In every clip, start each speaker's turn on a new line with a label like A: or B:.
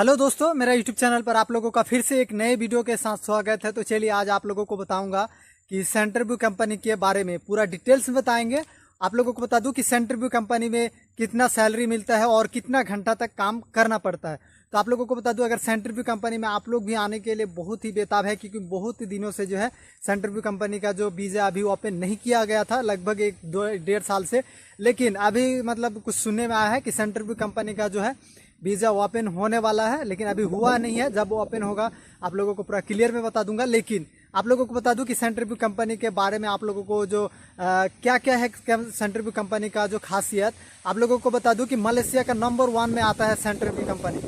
A: Hello दोस्तों, मेरा YouTube channel पर आप लोगों का फिर से एक नए वीडियो के साथ स्वागत है। तो चलिए आज आप लोगों को बताऊंगा कि सेंटरव्यू कंपनी के बारे में पूरा डिटेल्स में बताएंगे। आप लोगों को बता दूं कि सेंटरव्यू कंपनी में कितना सैलरी मिलता है और कितना घंटा तक काम करना पड़ता है। तो आप लोगों को बता दूं, अगर सेंटरव्यू कंपनी में आप लोग भी आने के लिए बहुत ही बेताब है, क्योंकि बहुत ही दिनों से जो है सेंटरव्यू कंपनी का जो वीज़ा अभी ओपन नहीं किया गया था, लगभग 1-1.5 साल से। लेकिन अभी मतलब कुछ सुनने में आया है कि सेंटरव्यू कंपनी का जो है वीज़ा ओपन होने वाला है, लेकिन अभी हुआ नहीं है। जब वो ओपन होगा आप लोगों को पूरा क्लियर में बता दूंगा। लेकिन आप लोगों को बता दूं कि सेंटरव्यू कंपनी के बारे में आप लोगों को जो क्या क्या है सेंटरव्यू कंपनी का जो खासियत, आप लोगों को बता दूं कि मलेशिया का नंबर 1 में आता है सेंटरव्यू कंपनी,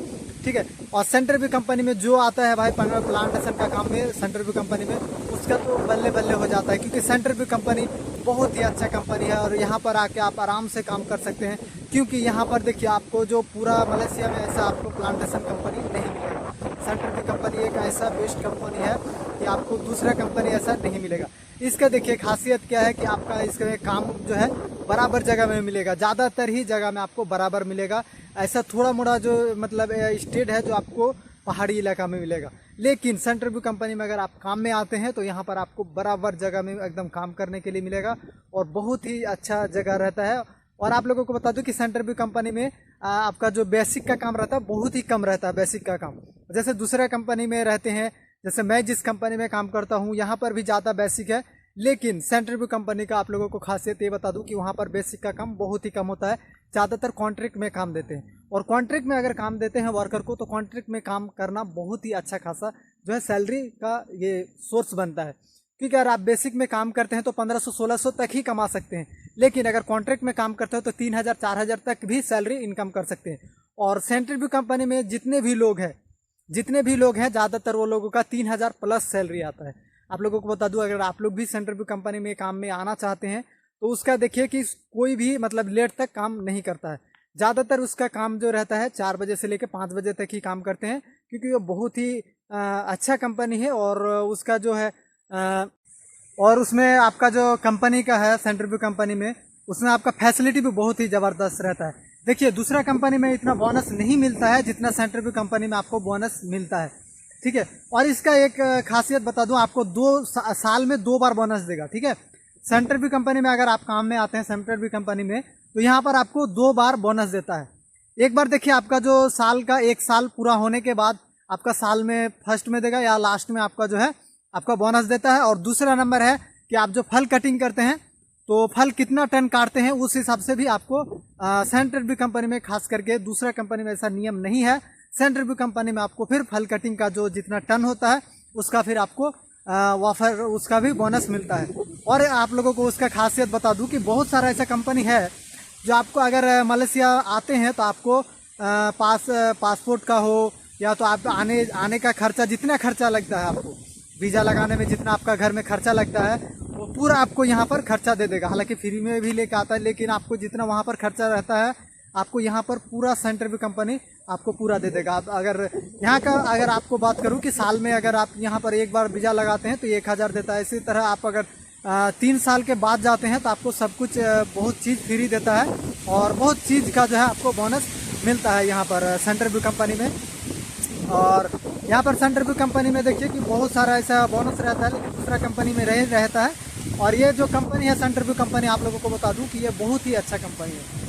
A: ठीक है। और सेंटरव्यू कंपनी में जो आता है भाई प्लांटेशन का काम में सेंटरव्यू कंपनी में, उसका तो बल्ले बल्ले हो जाता है, क्योंकि सेंटरव्यू कंपनी बहुत ही अच्छा कंपनी है और यहाँ पर आके आप आराम से काम कर सकते हैं। क्योंकि यहाँ पर देखिए, आपको जो पूरा मलेशिया में ऐसा आपको प्लांटेशन कंपनी नहीं मिलेगा। सेंटरव्यू कंपनी एक ऐसा बेस्ट कंपनी है कि आपको दूसरा कंपनी ऐसा नहीं मिलेगा। इसका देखिए खासियत क्या है कि आपका इसका काम जो है बराबर जगह में मिलेगा, ज़्यादातर ही जगह में आपको बराबर मिलेगा। ऐसा थोड़ा मोड़ा जो मतलब स्टेट है जो आपको पहाड़ी इलाका में मिलेगा। लेकिन सेंटरव्यू कंपनी में अगर आप काम में आते हैं तो यहाँ पर आपको बराबर जगह में एकदम काम करने के लिए मिलेगा और बहुत ही अच्छा जगह रहता है। और आप लोगों को बता दूं कि सेंटरव्यू कंपनी में आपका जो बेसिक का काम रहता है बहुत ही कम रहता है। बेसिक का काम जैसे दूसरे कंपनी में रहते हैं, जैसे मैं जिस कंपनी में काम करता हूँ यहाँ पर भी ज़्यादा बेसिक है। लेकिन सेंटरव्यू कंपनी का आप लोगों को खासियत ये बता दूं कि वहाँ पर बेसिक का काम बहुत ही कम होता है। ज़्यादातर कॉन्ट्रैक्ट में काम देते हैं, और कॉन्ट्रैक्ट में अगर काम देते हैं वर्कर को तो कॉन्ट्रैक्ट में काम करना बहुत ही अच्छा खासा जो है सैलरी का ये सोर्स बनता है। क्योंकि अगर आप बेसिक में काम करते हैं तो 1500-1600 तक ही कमा सकते हैं। लेकिन अगर कॉन्ट्रैक्ट में काम करते हो तो 3000-4000 तक भी सैलरी इनकम कर सकते हैं। और सेंटरव्यू कंपनी में जितने भी लोग हैं ज़्यादातर वो लोगों का 3000 प्लस सैलरी आता है। आप लोगों को बता दूं, अगर आप लोग भी सेंटरव्यू कंपनी में काम में आना चाहते हैं तो उसका देखिए कि कोई भी मतलब लेट तक काम नहीं करता है। ज़्यादातर उसका काम जो रहता है 4 बजे से लेकर 5 बजे तक ही काम करते हैं, क्योंकि वो बहुत ही अच्छा कंपनी है। और उसका जो है और उसमें आपका जो कंपनी का है सेंटरव्यू कंपनी में, उसमें आपका फैसिलिटी भी बहुत ही ज़बरदस्त रहता है। देखिए दूसरा कंपनी में इतना बोनस नहीं मिलता है जितना सेंटरव्यू कंपनी में आपको बोनस मिलता है, ठीक है। और इसका एक खासियत बता दूं, आपको 2 साल में 2 बार बोनस देगा, ठीक है। सेंटरव्यू कंपनी में अगर आप काम में आते हैं सेंटरव्यू कंपनी में तो यहाँ पर आपको 2 बार बोनस देता है। एक बार देखिए आपका जो साल का 1 साल पूरा होने के बाद आपका साल में फर्स्ट में देगा या लास्ट में आपका जो है आपका बोनस देता है। और दूसरा नंबर है कि आप जो फल कटिंग करते हैं तो फल कितना टन काटते हैं उस हिसाब से भी आपको सेंटरव्यू कंपनी में खास करके, दूसरा कंपनी में ऐसा नियम नहीं है। सेंटरव्यू कंपनी में आपको फिर फल कटिंग का जो जितना टन होता है उसका फिर आपको वाफर उसका भी बोनस मिलता है। और आप लोगों को उसका खासियत बता दूं कि बहुत सारा ऐसा कंपनी है जो आपको अगर मलेशिया आते हैं तो आपको पासपोर्ट का हो या तो आप आने का खर्चा, जितना खर्चा लगता है आपको वीज़ा लगाने में, जितना आपका घर में खर्चा लगता है वो पूरा आपको यहाँ पर खर्चा दे देगा। हालांकि फ्री में भी लेके आता है, लेकिन आपको जितना वहाँ पर खर्चा रहता है आपको यहाँ पर पूरा सेंटरव्यू कंपनी आपको पूरा दे देगा। आप अगर आपको बात करूँ कि साल में अगर आप यहाँ पर एक बार वीज़ा लगाते हैं तो 1000 देता है। इसी तरह आप अगर 3 साल के बाद जाते हैं तो आपको सब कुछ बहुत चीज़ फ्री देता है और बहुत चीज़ का जो है आपको बोनस मिलता है यहाँ पर सेंटरव्यू कंपनी में। और यहाँ पर सेंटरव्यू कंपनी में देखिए कि बहुत सारा ऐसा बोनस रहता है, लेकिन दूसरा कंपनी में रहता है। और ये जो कंपनी है सेंटरव्यू कंपनी, आप लोगों को बता दूं कि ये बहुत ही अच्छा कंपनी है।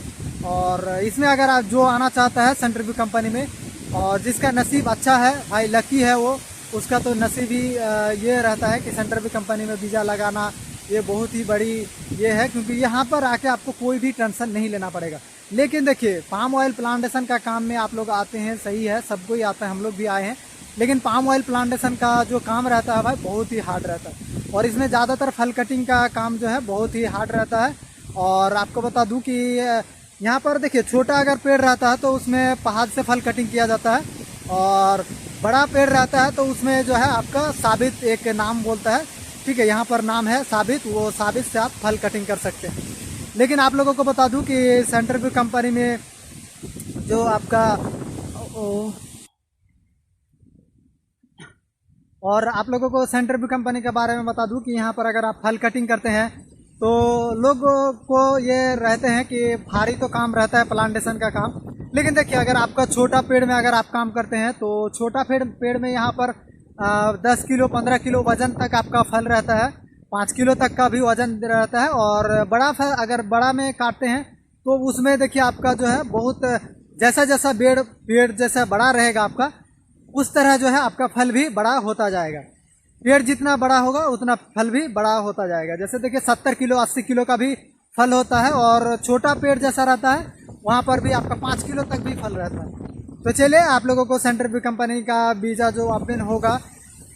A: और इसमें अगर आप जो आना चाहता है सेंटरव्यू कंपनी में और जिसका नसीब अच्छा है भाई, लकी है वो, उसका तो नसीब ही ये रहता है कि सेंटरव्यू कंपनी में वीज़ा लगाना ये बहुत ही बड़ी ये है, क्योंकि यहाँ पर आके आपको कोई भी टेंशन नहीं लेना पड़ेगा। लेकिन देखिए पाम ऑयल प्लांटेशन का काम में आप लोग आते हैं, सही है, सबको ही आता है, हम लोग भी आए हैं। लेकिन पाम ऑयल प्लांटेशन का जो काम रहता है भाई बहुत ही हार्ड रहता है, और इसमें ज़्यादातर फल कटिंग का काम जो है बहुत ही हार्ड रहता है। और आपको बता दूं कि यहाँ पर देखिए छोटा अगर पेड़ रहता है तो उसमें हाथ से फल कटिंग किया जाता है, और बड़ा पेड़ रहता है तो उसमें जो है आपका साबित एक नाम बोलता है, ठीक है, यहाँ पर नाम है साबित, वो साबित से आप फल कटिंग कर सकते हैं। लेकिन आप लोगों को बता दूं कि सेंटरव्यू कंपनी में जो आपका और आप लोगों को सेंटरव्यू कंपनी के बारे में बता दूं कि यहाँ पर अगर आप फल कटिंग करते हैं तो लोगों को ये रहते हैं कि भारी तो काम रहता है प्लांटेशन का काम, लेकिन देखिए अगर आपका छोटा पेड़ में अगर आप काम करते हैं तो छोटा पेड़ में यहाँ पर 10 किलो 15 किलो वजन तक आपका फल रहता है, 5 किलो तक का भी वजन रहता है। और बड़ा फल अगर बड़ा में काटते हैं तो उसमें देखिए आपका जो है बहुत जैसा जैसा पेड़ जैसा बड़ा रहेगा आपका, उस तरह जो है आपका फल भी बड़ा होता जाएगा। पेड़ जितना बड़ा होगा उतना फल भी बड़ा होता जाएगा। जैसे देखिए 70 किलो 80 किलो का भी फल होता है, और छोटा पेड़ जैसा रहता है वहाँ पर भी आपका 5 किलो तक भी फल रहता है। तो चलिए आप लोगों को सेंटरव्यू कंपनी का बीजा जो ओपन होगा,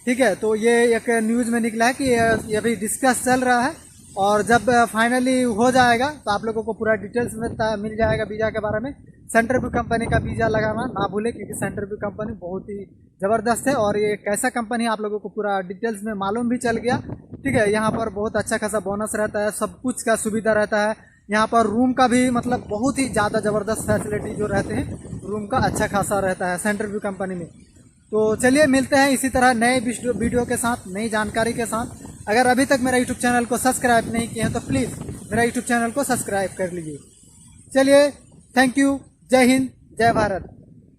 A: ठीक है, तो ये एक न्यूज़ में निकला है कि ये भी डिस्कस चल रहा है, और जब फाइनली हो जाएगा तो आप लोगों को पूरा डिटेल्स में मिल जाएगा बीजा के बारे में। सेंटरव्यू कंपनी का बीजा लगाना ना भूले, क्योंकि सेंटरव्यू कंपनी बहुत ही ज़बरदस्त है और ये कैसा कंपनी आप लोगों को पूरा डिटेल्स में मालूम भी चल गया। ठीक है, यहाँ पर बहुत अच्छा खासा बोनस रहता है, सब कुछ का सुविधा रहता है। यहाँ पर रूम का भी मतलब बहुत ही ज़्यादा ज़बरदस्त फैसिलिटी जो रहते हैं, रूम का अच्छा खासा रहता है सेंटरव्यू कंपनी में। तो चलिए मिलते हैं इसी तरह नए वीडियो के साथ, नई जानकारी के साथ। अगर अभी तक मेरा यूट्यूब चैनल को सब्सक्राइब नहीं किए हैं तो प्लीज़ मेरा यूट्यूब चैनल को सब्सक्राइब कर लीजिए। चलिए, थैंक यू, जय हिंद, जय भारत।